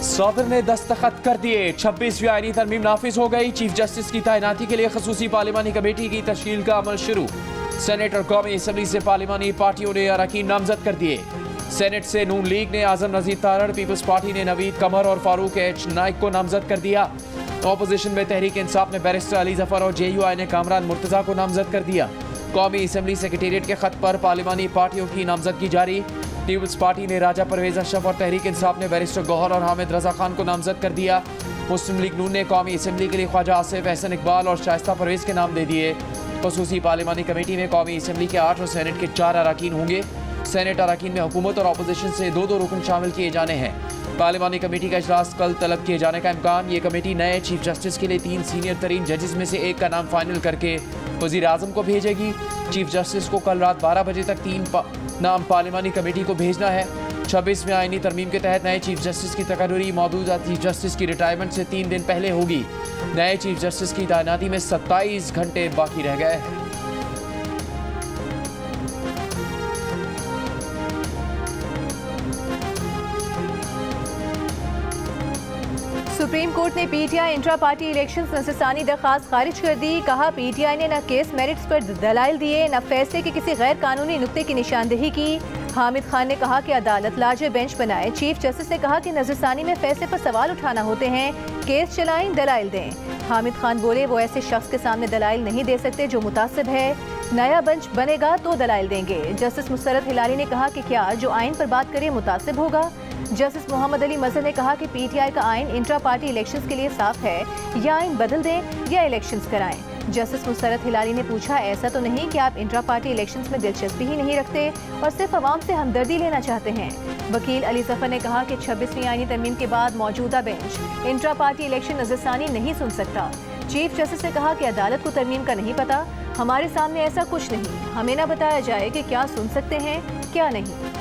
सदर ने दस्तखत कर दिए, 26वीं आईनी तरमीम नाफिज हो गई। चीफ जस्टिस की तैनाती के लिए खसूसी पार्लिमानी कमेटी की तश्कील का अमल शुरू। सेनेट और कौमी असम्बली से पार्लिमानी पार्टियों ने अरकान नामजद कर दिए। सेनेट से नून लीग ने आजम नजीर तारड़, पीपल्स पार्टी ने नवीद कमर और फारूक एच नाइक को नामजद कर दिया। अपोजिशन में तहरीक इंसाफ ने बैरिस्टर अली जफर और JUI ने कामरान मुर्तजा को नामजद कर दिया। कौमी असम्बली सेक्रेटेरिएट के खत पर पार्लिमानी पार्टियों की नामजदगी जारी। पीपल्स पार्टी ने राजा परवेज अशरफ और तहरीक इंसाफ ने बैरिस्टर गौहर और हामिद रजा खान को नामजद कर दिया। मुस्लिम लीग नून ने कौमी असम्बली के लिए ख्वाजा आसिफ, एहसन इकबाल और शाइस्ता परवेज के नाम दे दिए। खसूसी पार्लिमानी कमेटी में कौमी असम्बली के 8 और सेनेट के 4 अरकान होंगे। सेनेट अरकान में हुकूमत और अपोजिशन से 2-2 रुकन शामिल किए जाने हैं। पार्लिमानी कमेटी का इजलास कल तलब किए जाने का इम्कान। ये कमेटी नए चीफ जस्टिस के लिए 3 सीनियर तरीन जजेस में से एक का नाम फाइनल करके वज़ीर आज़म को भेजेगी। चीफ जस्टिस को कल रात 12 बजे तक 3 नाम पार्लिमानी कमेटी को भेजना है। 26वें आईनी तरमीम के तहत नए चीफ जस्टिस की तकर्री मौजूदा चीफ जस्टिस की रिटायरमेंट से 3 दिन पहले होगी। नए चीफ जस्टिस की तैनाती में 27 घंटे बाकी रह गए हैं। सुप्रीम कोर्ट ने PTI इंट्रा पार्टी इलेक्शन नजरसानी दरखास्त खारिज कर दी। कहा PTI ने न केस मेरिट्स पर दलाइल दिए, न फैसले के किसी गैर कानूनी नुक्ते की निशानदेही की। हामिद खान ने कहा कि अदालत लार्जर बेंच बनाए। चीफ जस्टिस ने कहा कि नजरसानी में फैसले पर सवाल उठाना होते हैं, केस चलाएं, दलाइल दें। हामिद खान बोले वो ऐसे शख्स के सामने दलाइल नहीं दे सकते जो मुतासिब है। नया बेंच बनेगा तो दलाइल देंगे। जस्टिस मुसरत हिलाली ने कहा कि क्या जो आइन पर बात करे मुतासिब होगा। जस्टिस मोहम्मद अली मजहर ने कहा कि PTI का आइन इंट्रा पार्टी इलेक्शंस के लिए साफ है, या आइन बदल दें या इलेक्शंस कराएं। जस्टिस मुसरत हिलाली ने पूछा, ऐसा तो नहीं कि आप इंट्रा पार्टी इलेक्शंस में दिलचस्पी ही नहीं रखते और सिर्फ अवाम से हमदर्दी लेना चाहते हैं। वकील अली जफर ने कहा कि 26वीं आईनी तरमीम के बाद मौजूदा बेंच इंट्रा पार्टी इलेक्शन नजरसानी नहीं सुन सकता। चीफ जस्टिस ने कहा कि अदालत को तरमीम का नहीं पता, हमारे सामने ऐसा कुछ नहीं, हमें ना बताया जाए कि क्या सुन सकते हैं क्या नहीं।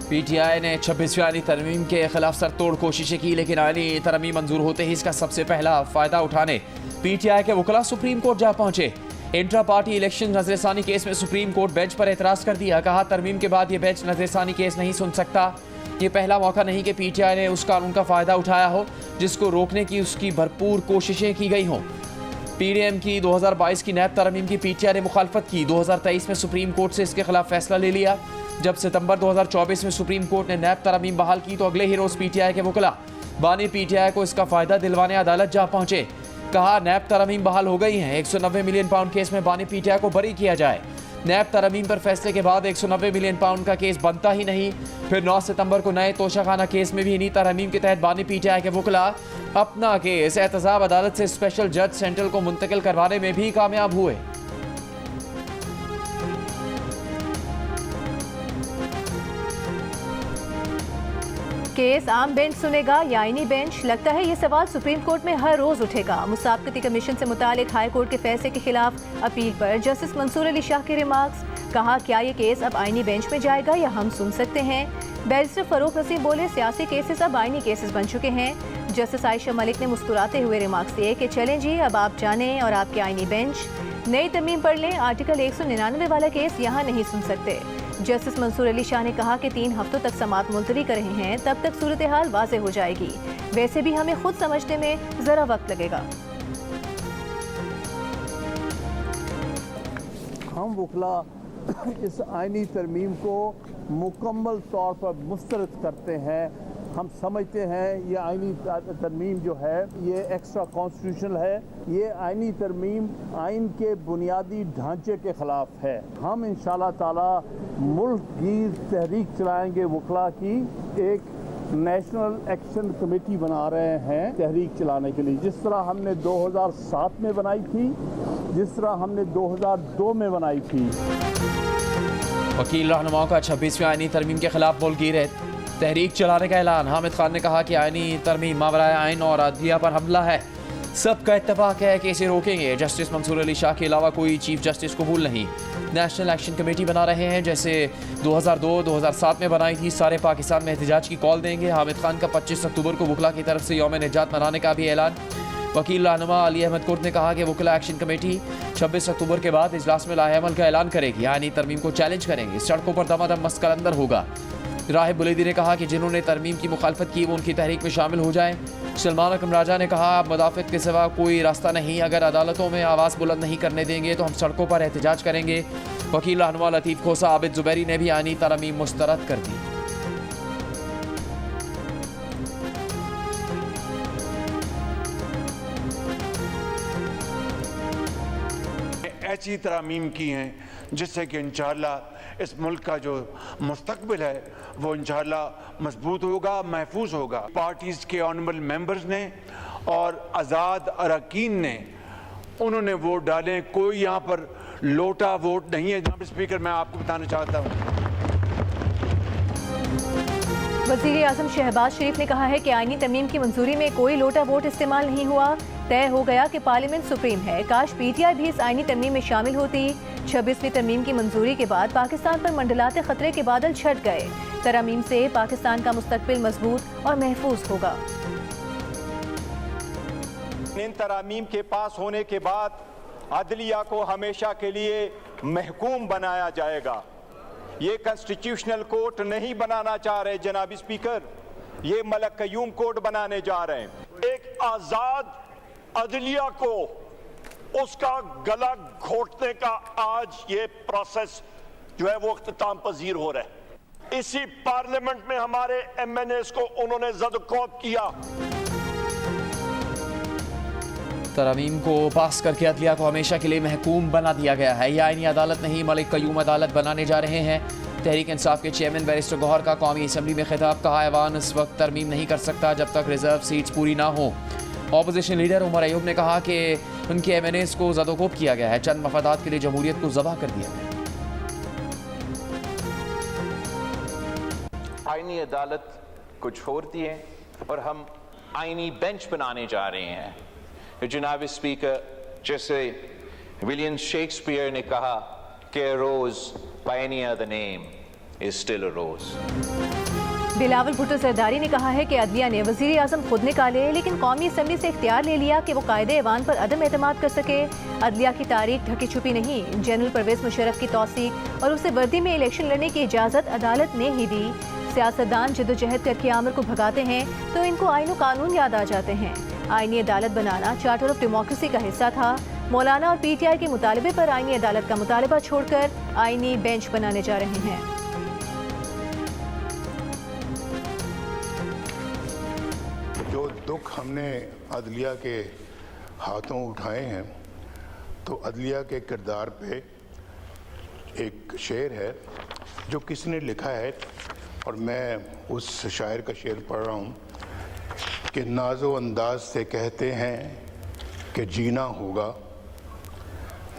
PTI ने 26वीं आईनी तरमीम के खिलाफ सरतोड़ कोशिशें की, लेकिन आईनी तरमीम मंजूर होते ही इसका सबसे पहला फायदा उठाने PTI के वकला सुप्रीम कोर्ट जा पहुंचे। इंट्रा पार्टी इलेक्शन नजरसानी केस में सुप्रीम कोर्ट बेंच पर एतराज कर दिया। कहा तरमीम के बाद ये बेंच नजरसानी केस नहीं सुन सकता। ये पहला मौका नहीं कि PTI ने उस कानून का फायदा उठाया हो जिसको रोकने की उसकी भरपूर कोशिशें की गई हों। PDM की 2022 की नैब तरमीम की PTI ने मुखालफत की। 2023 में सुप्रीम कोर्ट से इसके खिलाफ फैसला ले लिया। जब सितंबर 2024 में सुप्रीम कोर्ट ने नैब तरमीम बहाल की तो अगले ही रोज PTI के वकला बानी PTI को इसका फायदा दिलवाने अदालत जा पहुंचे। कहा नैब तरमीम बहाल हो गई हैं, 190 मिलियन पाउंड केस में बानी PTI को बरी किया जाए। नैब तरमीम पर फैसले के बाद 190 मिलियन पाउंड का केस बनता ही नहीं। फिर 9 सितंबर को नए तोशाखाना केस में भी इन्हीं तरमीम के तहत बानी PTI के वकला अपना केस एहतसाब अदालत से स्पेशल जज सेंट्रल को मुंतकिल करवाने में भी कामयाब हुए। केस आम बेंच सुनेगा या आईनी बेंच? लगता है ये सवाल सुप्रीम कोर्ट में हर रोज उठेगा। मुसाबकती कमीशन से मुतालिक हाई कोर्ट के फैसले के खिलाफ अपील पर जस्टिस मंसूर अली शाह के रिमार्क्स। कहा क्या ये केस अब आईनी बेंच में जाएगा या हम सुन सकते हैं। बैरिस्टर फरूक नसीम बोले सियासी केसेस अब आईनी केसेस बन चुके हैं। जस्टिस आयशा मलिक ने मुस्कुराते हुए रिमार्क्स दिए कि चलें जी, अब आप जानें और आपके आईनी बेंच नई तरमीम पढ़ लें, आर्टिकल 199 वाला केस यहाँ नहीं सुन सकते। जस्टिस मंसूर अली शाह ने कहा कि 3 हफ्तों तक समाअत मुलतवी कर रहे हैं, तब तक सूरत हाल वाज़े हो जाएगी। वैसे भी हमें खुद समझने में ज़रा वक्त लगेगा। हम वकला इस आइनी तरमीम को मुकम्मल तौर पर मुस्तरद करते हैं। हम समझते हैं ये आइनी तरमीम जो है ये एक्स्ट्रा कॉन्स्टिट्यूशनल है। ये आइनी तरमीम आइन के बुनियादी ढांचे के ख़िलाफ़ है। हम इंशाअल्लाह ताला मुल्क की तहरीक चलाएंगे वकला की, एक नेशनल एक्शन कमेटी बना रहे हैं तहरीक चलाने के लिए, जिस तरह हमने 2007 में बनाई थी, जिस तरह हमने 2002 में बनाई थी। वकील रहनुमाओं का 26वीं आईनी तरमीम के खिलाफ बोलगी तहरीक चलाने का ऐलान। हामिद खान ने कहा कि आईनी तरमीम मावराए आइन और अदलिया पर हमला है। सबका इत्तफाक है कि इसे रोकेंगे। जस्टिस मंसूर अली शाह के अलावा कोई चीफ जस्टिस कबूल नहीं। नेशनल एक्शन कमेटी बना रहे हैं जैसे 2002-2007 में बनाई थी। सारे पाकिस्तान में एहतजाज की कॉल देंगे। हामिद खान का 25 अक्टूबर को वकला की तरफ से यौम निजात मनाने का भी ऐलान। वकील रहनुमा अली अहमद कुर्द ने कहा कि वकला एक्शन कमेटी 26 अक्टूबर के बाद इजलास में लाहेअमल का ऐलान करेगी, यानी तरमीम को चैलेंज करेंगे। सड़कों पर दमादम मस्कलंदर होगा। राहिब बुलेदी ने कहा कि जिन्होंने तरमीम की मुखालफत की वो उनकी तहरीक में शामिल हो जाएं। सलमान अकरम राजा ने कहा, अब मुदाफ़त के सिवा कोई रास्ता नहीं, अगर अदालतों में आवाज़ बुलंद नहीं करने देंगे तो हम सड़कों पर एहतजाज करेंगे। वकील रहनुमा लतीफ़ खोसा आबिद जुबैरी ने भी आईनी तरमीम मुस्तरद कर दी। ऐसी तरमीम की हैं जिससे कि इंशाअल्लाह इस मुल्क का जो मुस्तकबिल है वो इंशाअल्लाह मजबूत होगा, महफूज होगा। पार्टीज़ के ऑनरेबल मेंबर्स ने और आज़ाद अरकान ने उन्होंने वोट डाले। कोई यहाँ पर लोटा वोट नहीं है। जनाब स्पीकर, मैं आपको बताना चाहता हूँ, वज़ीर आज़म शहबाज शरीफ ने कहा है कि आईनी तरमीम की मंजूरी में कोई लोटा वोट इस्तेमाल नहीं हुआ। तय हो गया कि पार्लियामेंट सुप्रीम है। काश पीटीआई भी इस आईनी तरमीम में शामिल होती। 26वीं तरमीम की मंजूरी के बाद पाकिस्तान पर मंडलाते खतरे के बादल छट गए। तरमीम से पाकिस्तान का मुस्तकबिल मजबूत और महफूज होगा। इन तरामीम के पास होने के बाद अदलिया को हमेशा के लिए महकूम बनाया जाएगा। ये कॉन्स्टिट्यूशनल कोर्ट नहीं बनाना चाह रहे जनाब स्पीकर, ये मलक कयूम कोर्ट बनाने जा रहे हैं। एक आजाद अदलिया को उसका गला घोटने का आज ये प्रोसेस जो है वो इख्तिताम पजीर हो रहा है। इसी पार्लियामेंट में हमारे एमएनएस को उन्होंने ज़द-ओ-क़ौब किया। तरमीम को पास करके अदलिया को हमेशा के लिए महकूम बना दिया गया है। यह आईनी अदालत नहीं, मलिक कयूम अदालत बनाने जा रहे हैं। तहरीक इंसाफ के चेयरमैन बैरिस्टर गौहर का कौमी असम्बली में खिताब। कहा, ऐवान इस वक्त तरमीम नहीं कर सकता जब तक रिजर्व सीट्स पूरी ना हो। ऑपोजिशन लीडर उमर अयूब ने कहा कि उनके एमएनएस को ज़द-ओ-क़ौब किया गया है, चंद मफादात के लिए जमहूरियत को ज़बह कर दिया गया। आईनी अदालत को छोड़ दिए और हम आईनी बेंच बनाने जा रहे हैं। जनाब स्पीकर, जैसे विलियम शेक्सपियर ने कहा कि a rose by any other name is still a rose। Bilawal Bhutto Zardari ने कहा है कि अदलिया ने वज़ीर आज़म खुद निकाले, लेकिन कौमी असम्बली से इख्तियार ले लिया कि वो कायदे ऐवान पर अदम एतमाद कर सके। अदलिया की तारीख ढकी छुपी नहीं। जनरल परवेज़ मुशर्रफ की तौसीक और उसे वर्दी में इलेक्शन लड़ने की इजाज़त अदालत ने ही दी। सियासतदान जद्दोजहद करके आमर को भगाते हैं तो इनको आईन कानून याद आ जाते हैं। आईनी अदालत बनाना चार्टर ऑफ डेमोक्रेसी का हिस्सा था। मौलाना और पीटीआई के मुतालबे पर आईनी अदालत का मुतालबा छोड़कर आईनी बेंच बनाने जा रहे हैं। जो दुख हमने अदलिया के हाथों उठाए हैं, तो अदलिया के किरदार पे एक शेर है जो किसने लिखा है, और मैं उस शायर का शेर पढ़ रहा हूँ कि नाजो अंदाज से कहते हैं कि जीना होगा,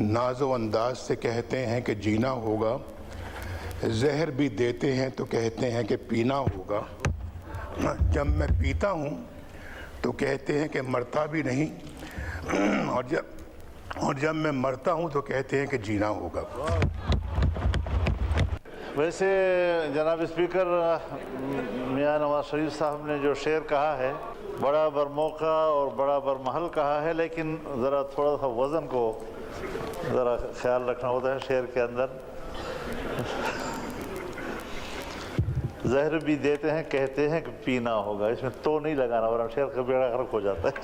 नाजो अंदाज से कहते हैं कि जीना होगा, जहर भी देते हैं तो कहते हैं कि पीना होगा। जब मैं पीता हूँ तो कहते हैं कि मरता भी नहीं, और जब मैं मरता हूँ तो कहते हैं कि जीना होगा। वैसे जनाब स्पीकर, मियाँ नवाज शरीफ साहब ने जो शेर कहा है बड़ा बरमौका और बड़ा बरमहल कहा है, लेकिन ज़रा थोड़ा सा वज़न को ज़रा ख्याल रखना होता है शेर के अंदर। जहर भी देते हैं कहते हैं कि पीना होगा, इसमें तो नहीं लगाना वरना शेर का बेड़ा गर्क हो जाता है।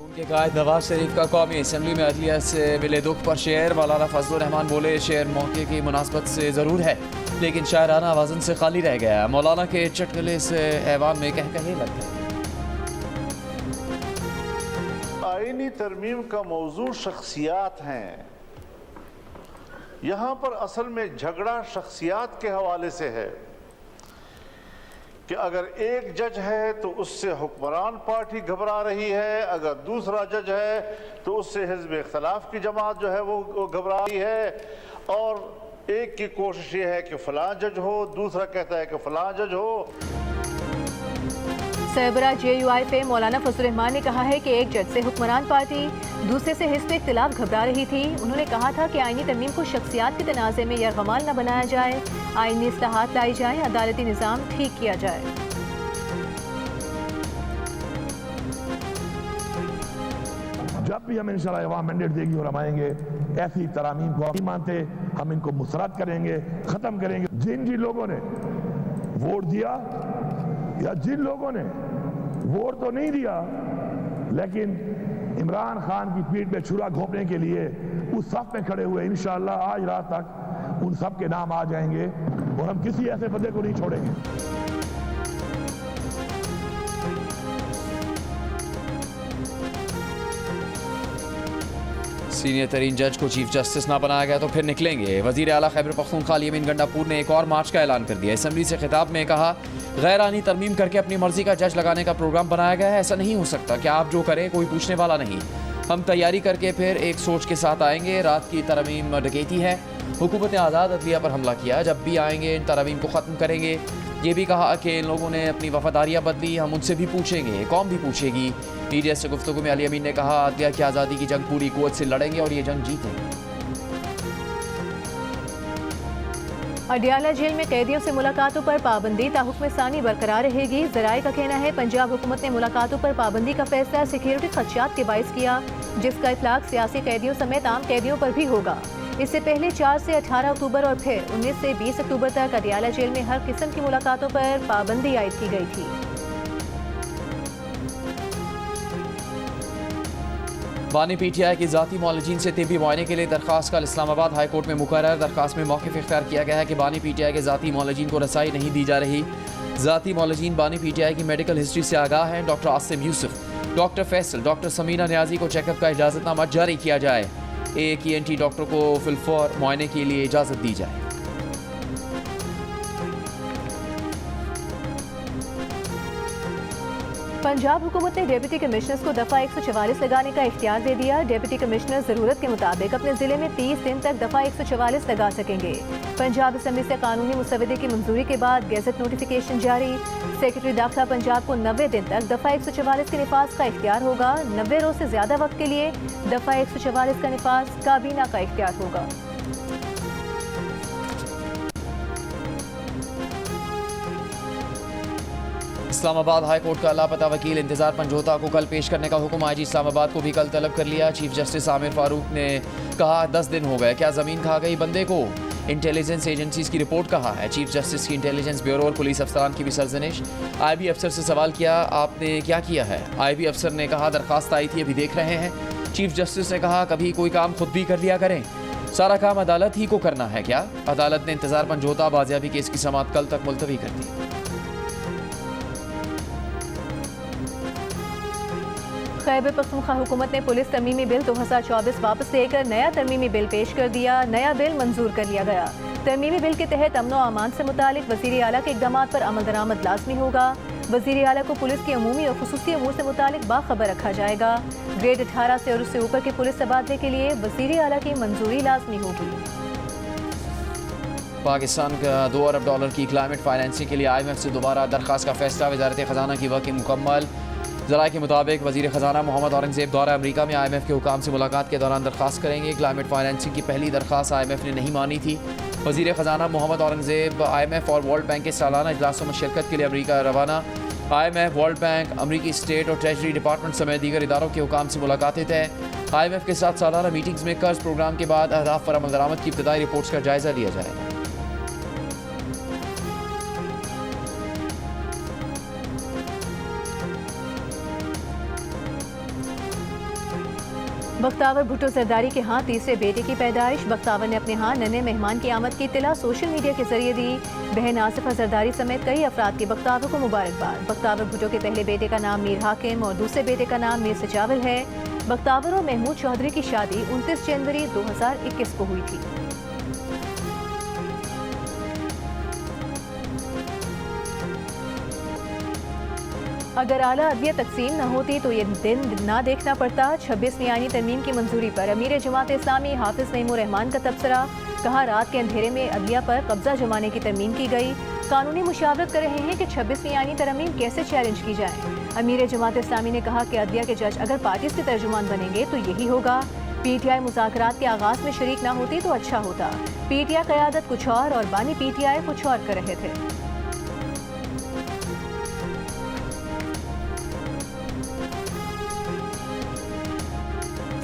के कायद नवाज शरीफ का कौमी असम्बली में अदलिया से मिले दुख पर शेर। मौलाना फजलुर रहमान बोले, शेर मौके की मुनासबत से ज़रूर है लेकिन शायराना वज़न से खाली रह गया। मौलाना के चटकले से ऐवान में कहकहे लग गए। आईनी तरमीम का मौजू शख्सियात हैं। यहाँ पर असल में झगड़ा शख्सियात के हवाले से है कि अगर एक जज है तो उससे हुक्मरान पार्टी घबरा रही है, अगर दूसरा जज है तो उससे हिज़्ब इख्तिलाफ की जमात जो है वो घबरा रही है, और एक की कोशिश ये है कि फलां जज हो, दूसरा कहता है कि फलां जज हो। सरबराह JUI मौलाना फजलुर रहमान ने कहा है कि एक जज से हुक्मरान पार्टी, दूसरे से हिज़्ब इख्तिलाफ घबरा रही थी। उन्होंने कहा था कि आईनी तरमीम को शख्सियात के तनाज़े में यरगमाल न बनाया जाए, आईनी इस्लाहात लाई जाएँ, अदालती निज़ाम ठीक किया जाए। जब भी हमें इंशाल्लाह अवाम मैंडेट देगी और हम आएंगे, ऐसी तरामीम को नहीं मानते, हम इनको मुस्तरद करेंगे, ख़त्म करेंगे। जिन जिन लोगों ने वोट दिया या जिन लोगों ने वोट तो नहीं दिया लेकिन इमरान खान की पीठ पे छुरा घोंपने के लिए उस सफ में खड़े हुए, इंशाअल्लाह आज रात तक उन सब के नाम आ जाएंगे और हम किसी ऐसे बंदे को नहीं छोड़ेंगे। सीनियर तरीन जज को चीफ जस्टिस ना बनाया गया तो फिर निकलेंगे। वजीर आला खैबर पख्तूनख्वा यमीन गंडापुर ने एक और मार्च का ऐलान कर दिया। असम्बली से खिताब में कहा, गैर आनी तरमीम करके अपनी मर्जी का जज लगाने का प्रोग्राम बनाया गया है। ऐसा नहीं हो सकता कि आप जो करें कोई पूछने वाला नहीं। हम तैयारी करके फिर एक सोच के साथ आएंगे। रात की तरमीम डकैती है, हुकूमत ने आज़ाद अदलिया पर हमला किया। जब भी आएंगे इन तरमीम को ख़त्म करेंगे। ये भी कहा कि इन लोगों ने अपनी वफादारियाँ बदली, हम उनसे भी पूछेंगे, कौम भी पूछेगी। मीडिया से गुफ्तगू में अली अमीन ने कहा, अदलिया की आज़ादी की जंग पूरी कुव्वत से लड़ेंगे और ये जंग जीतेंगे। अडियाला जेल में कैदियों से मुलाकातों पर पाबंदी ताहुक्म सानी बरकरार रहेगी। ज़राए का कहना है पंजाब हुकूमत ने मुलाकातों पर पाबंदी का फैसला सिक्योरिटी खदशात के बाइस किया, जिसका इतलाक सियासी कैदियों समेत आम कैदियों पर भी होगा। इससे पहले 4 से 18 अक्टूबर और फिर 19 से 20 अक्टूबर तक अडियाला जेल में हर किस्म की मुलाकातों पर पाबंदी आयद की गई थी। बानी पीटीआई की जाती मौलजीन से तिब्बी मुआयने के लिए दरखास्त कल इस्लामाबाद हाई कोर्ट में मुकर्रर। दरखास्त में मौक़िफ़ इख्तियार किया गया है कि बानी पीटीआई के जाती मौलजीन को रसाई नहीं दी जा रही। जाती मौलजीन बानी पीटीआई की मेडिकल हिस्ट्री से आगाह हैं। Doctor Asim Yusuf, doctor Faisal, doctor Samina Niazi को चेकअप का इजाज़तनामा जारी किया जाए। एक ENT डॉक्टर को फिलफौर मुआयने के लिए इजाज़त दी जाए। पंजाब हुकूमत ने डिप्टी कमिश्नर्स को दफ़ा 144 लगाने का इख्तियार दे दिया। डिप्टी कमिश्नर ज़रूरत के मुताबिक अपने ज़िले में 30 दिन तक दफ़ा 144 लगा सकेंगे। पंजाब असम्बली से कानूनी मुसवदे की मंजूरी के बाद गेज़ट नोटिफिकेशन जारी। सेक्रेटरी दाखिला पंजाब को 90 दिन तक दफ़ा 144 के निफाज का इख्तियार होगा। 90 रोज़ से ज़्यादा वक्त के लिए दफ़ा 144 का निफाज काबीना का इख्तियार होगा। इस्लामाबाद हाई कोर्ट का लापता वकील इंतजार पंजोता को कल पेश करने का हुक्म IG इस्लामाबाद को भी कल तलब कर लिया। चीफ जस्टिस आमिर फारूक ने कहा, 10 दिन हो गए, क्या ज़मीन खा गई बंदे को। इंटेलिजेंस एजेंसीज की रिपोर्ट कहा है। चीफ जस्टिस की इंटेलिजेंस ब्यूरो और पुलिस अफसरान की भी सरजनिश। IB अफसर से सवाल किया, आपने क्या किया है। IB अफसर ने कहा, दरखास्त आई थी, अभी देख रहे हैं। चीफ जस्टिस ने कहा, कभी कोई काम खुद भी कर लिया करें, सारा काम अदालत ही को करना है क्या। अदालत ने इंतजार पंजोता बाजियाबी केस की समाअत कल तक मुलतवी कर दी। खैबर पख्तूनख्वा हुकूमत ने पुलिस तरमीमी बिल 2024 वापस लेकर नया तरमीमी बिल पेश कर दिया। नया बिल मंजूर कर लिया गया। तरमीमी बिल के तहत अमन व अमान से मुतालिक वज़ीर आला के इक़दाम पर अमल दरामद लाजमी होगा। वज़ीर आला को पुलिस के अमूमी और खुसूसी अमूर से मुतालिक बाखबर रखा जाएगा। ग्रेड 18 से और उससे ऊपर के पुलिस तबादले के लिए वज़ीर आला की मंजूरी लाजमी होगी। पाकिस्तान का $2 अरब की क्लाइमेट फाइनेंसिंग के लिए IMF से दोबारा दरख्वास्त का फैसला। वज़ारत ख़जाना की वर्किंग मुकम्मल। ज़राए के मुताबिक वज़ीर ख़जाना मोहम्मद औरंगज़ेब दौरा अमरीका में IMF के हुकाम से मुलाकात के दौरान दरख्वास्त करेंगे। क्लाइमेट फाइनेंसिंग की पहली दरख्वास्त IMF ने नहीं मानी थी। वज़ीर ख़जाना मोहम्मद औरंगज़ेब IMF और वर्ल्ड बैंक के सालाना इजलासों में शिरकत के लिए अमरीका रवाना। IMF, वर्ल्ड बैंक, अमरीकी स्टेट और ट्रेजरी डिपार्टमेंट समेत दीगर इदारों के हुकाम से मुलाकातें तय। IMF के साथ सालाना मीटिंग्स में कर्ज प्रोग्राम के बाद अहदाफ पर अमल दरामद की इब्तदाई रिपोर्ट्स का जायजा लिया जाएगा। बख्तावर भुट्टो जरदारी के यहाँ तीसरे बेटे की पैदाइश। बख्तावर ने अपने यहाँ नन्हे मेहमान की आमद की इत्तला सोशल मीडिया के जरिए दी। बहन आसिफा जरदारी समेत कई अफराद की बख्तावर को मुबारकबाद। बख्तावर भुट्टो के पहले बेटे का नाम मीर हाकिम और दूसरे बेटे का नाम मीर सजावल है। बख्तावर और महमूद चौधरी की शादी 29 जनवरी 2021 को हुई थी। अगर आला अदलिया तकसीम न होती तो ये दिन ना देखना पड़ता। 26वीं आईनी तरमीम की मंजूरी पर अमीर जमात इस्लामी हाफिज नईमुर रहमान का तबसरा। कहा, रात के अंधेरे में अदलिया पर कब्जा जमाने की तरमीम की गई। कानूनी मुशावरत कर रहे हैं कि 26वीं आईनी तरमीम कैसे चैलेंज की जाए। अमीर जमात इस्लामी ने कहा कि अदलिया के जज अगर पार्टीज के तर्जुमान बनेंगे तो यही होगा। PTI मुज़ाकरात के आगाज में शरीक ना होती तो अच्छा होता। PTI क़यादत कुछ और बानी PTI कुछ और कर रहे थे।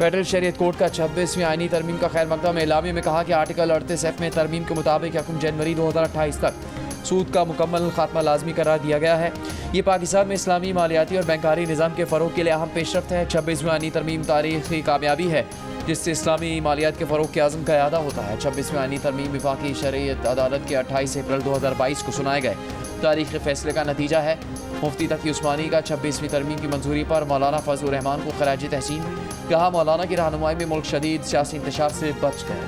फेडरल शरीयत कोर्ट का 26वीं आईनी तरमीम का खैर मकदम एलामी में कहा कि आर्टिकल 38F में तरमीम के मुताबिक 1 जनवरी 2028 तक सूद का मुकम्मल खात्मा लाजमी करार दिया गया है। ये पाकिस्तान में इस्लामी मालियाती और बैंकारी निज़ाम के फ़रोग के लिए अहम पेशरफ्त है। 26वीं आईनी तरमीम तारीख़ी कामयाबी है जिससे इस्लामी मालियात के फ़रोग के आज़म का यादा होता है। 26वीं आईनी तरमीम वफाकी शरीयत अदालत के 28 अप्रैल 2022 को सुनाए गए तारीख़ी फ़ैसले का नतीजा है। मुफ्ती तकी उस्मानी का 26वीं तरमीम की मंजूरी पर मौलाना फजल रहमान को खराज तहसीन। कहा मौलाना की रहनुमाई में मुल्क शदीद सियासी इंतशार से बच गया।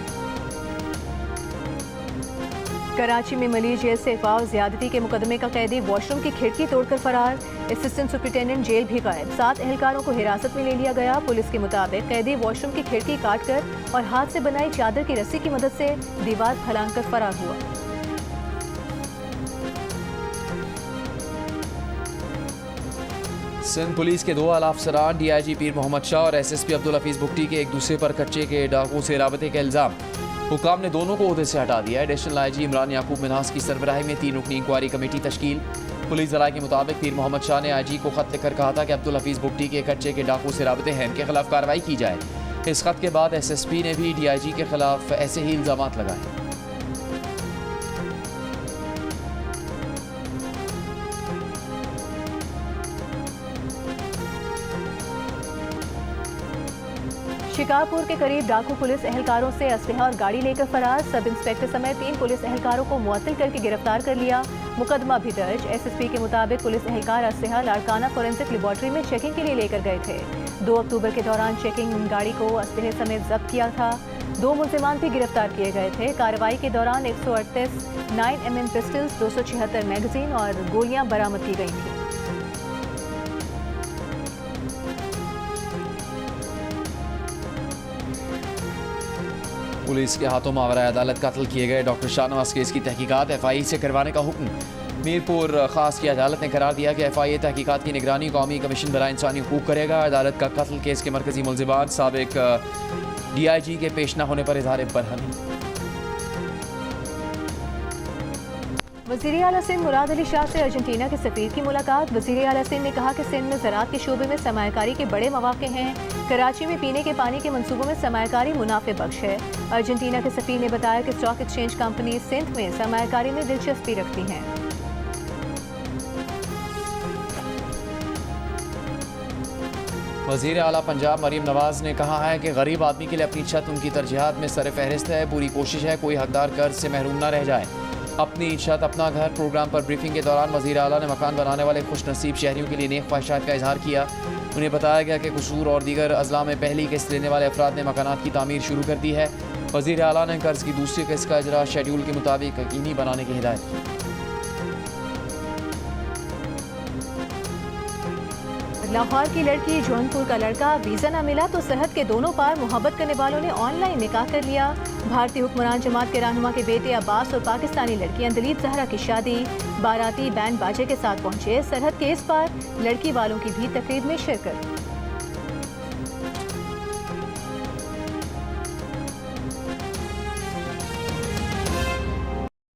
कराची में मली जेल से अगवा और ज्यादती के मुकदमे का कैदी वॉशरूम की खिड़की तोड़कर फरार। असिस्टेंट सुपरिटेंडेंट जेल भी गायब। 7 एहलकारों को हिरासत में ले लिया गया। पुलिस के मुताबिक कैदी वॉशरूम की खिड़की काटकर और हाथ से बनाई चादर की रस्सी की मदद से दीवार फलांग कर फरार हुआ। सिंध पुलिस के 2 आला अफसरान DIG पीर मोहम्मद शाह और SSP अब्दुल हफीज बुगटी के एक दूसरे पर कच्चे के डाकू से राबते का इल्ज़ाम। हुकाम ने दोनों को ओहदे से हटा दिया है। एडिशनल IG इमरान याकूब मिन्हास की सरबराही में 3 रुकनी इंक्वायरी कमेटी तश्कील। पुलिस ज़राए के मुताबिक पीर मोहम्मद शाह ने IG को खत लिखकर कहा था कि अब्दुल हफीज बुगटी के कच्चे के डाकू से राबते हैं, इनके खिलाफ कार्रवाई की जाए। इस खत के बाद SSP ने भी DIG के खिलाफ ऐसे ही इल्ज़ाम लगाए। शिकारपुर के करीब डाकू पुलिस एहलकारों से असलहा और गाड़ी लेकर फरार। सब इंस्पेक्टर समेत 3 पुलिस एहलकारों को मुअत्तल करके गिरफ्तार कर लिया। मुकदमा भी दर्ज। SSP के मुताबिक पुलिस एहलकार असलहा लाड़काना फोरेंसिक लेबॉर्ट्री में चेकिंग के लिए लेकर गए थे। 2 अक्टूबर के दौरान चेकिंग गाड़ी को असलहे समेत जब्त किया था। 2 मुलजिमान भी गिरफ्तार किए गए थे। कार्रवाई के दौरान 138 9mm पिस्टल्स, 276 मैगजीन और गोलियां बरामद की गई थी। पुलिस के हाथों मावरा अदालत कत्ल किए गए डॉक्टर शाहनवाज केस की तहकीकात FIA से करवाने का हुक्म। मीरपुर खास की अदालत ने करार दिया कि FIA तहकीकात की निगरानी कौमी कमीशन बराए इंसानी हुकूक करेगा। अदालत का कत्ल केस के मरकजी मुलजिमान साबिक DIG के पेश न होने पर इजहार बरहमी। वज़ीर आला सिंध मुराद अली शाह से अर्जेंटीना के सफीर की मुलाकात। वज़ीर आला सिंध ने कहा कि सिंध में ज़राअत के शोबे में सरमायाकारी के बड़े मौक़े हैं। कराची में पीने के पानी के मंसूबों में सरमायाकारी मुनाफे बख्श है। अर्जेंटीना के सफीर ने बताया कि स्टॉक एक्सचेंज कंपनी सिंध में सरमायाकारी में दिलचस्पी रखती हैं। वज़ीर आला पंजाब मरीम नवाज ने कहा है कि गरीब आदमी के लिए अपनी छत उनकी तरजीहात में सर फहरिस्त है। पूरी कोशिश है कोई हकदार कर्ज से महरूम न रह जाए। अपनी छत अपना घर प्रोग्राम पर ब्रीफिंग के दौरान वज़ीर आला ने मकान बनाने वाले खुशनसीब शहरियों के लिए नेक ख्वाहिशात का इजहार किया। उन्हें बताया गया कि कसूर और दीगर अजला में पहली किस्त लेने वाले अफराद ने मकानात की तामीर शुरू कर दी है। वज़ीर आला ने कर्ज की दूसरी किस्त का इजरा शेड्यूल के मुताबिक यकीनी बनाने की हिदायत की। लाहौर की लड़की जौनपुर का लड़का, वीज़ा न मिला तो सरहद के दोनों पार मोहब्बत करने वालों ने ऑनलाइन निकाह कर लिया। भारतीय हुक्मरान जमात के रहनुमा के बेटे अब्बास और पाकिस्तानी लड़की अंदलीब जहरा की शादी। बाराती बैंड बाजे के साथ पहुंचे। सरहद के इस पार लड़की वालों की भी तकरीब में शिरकत।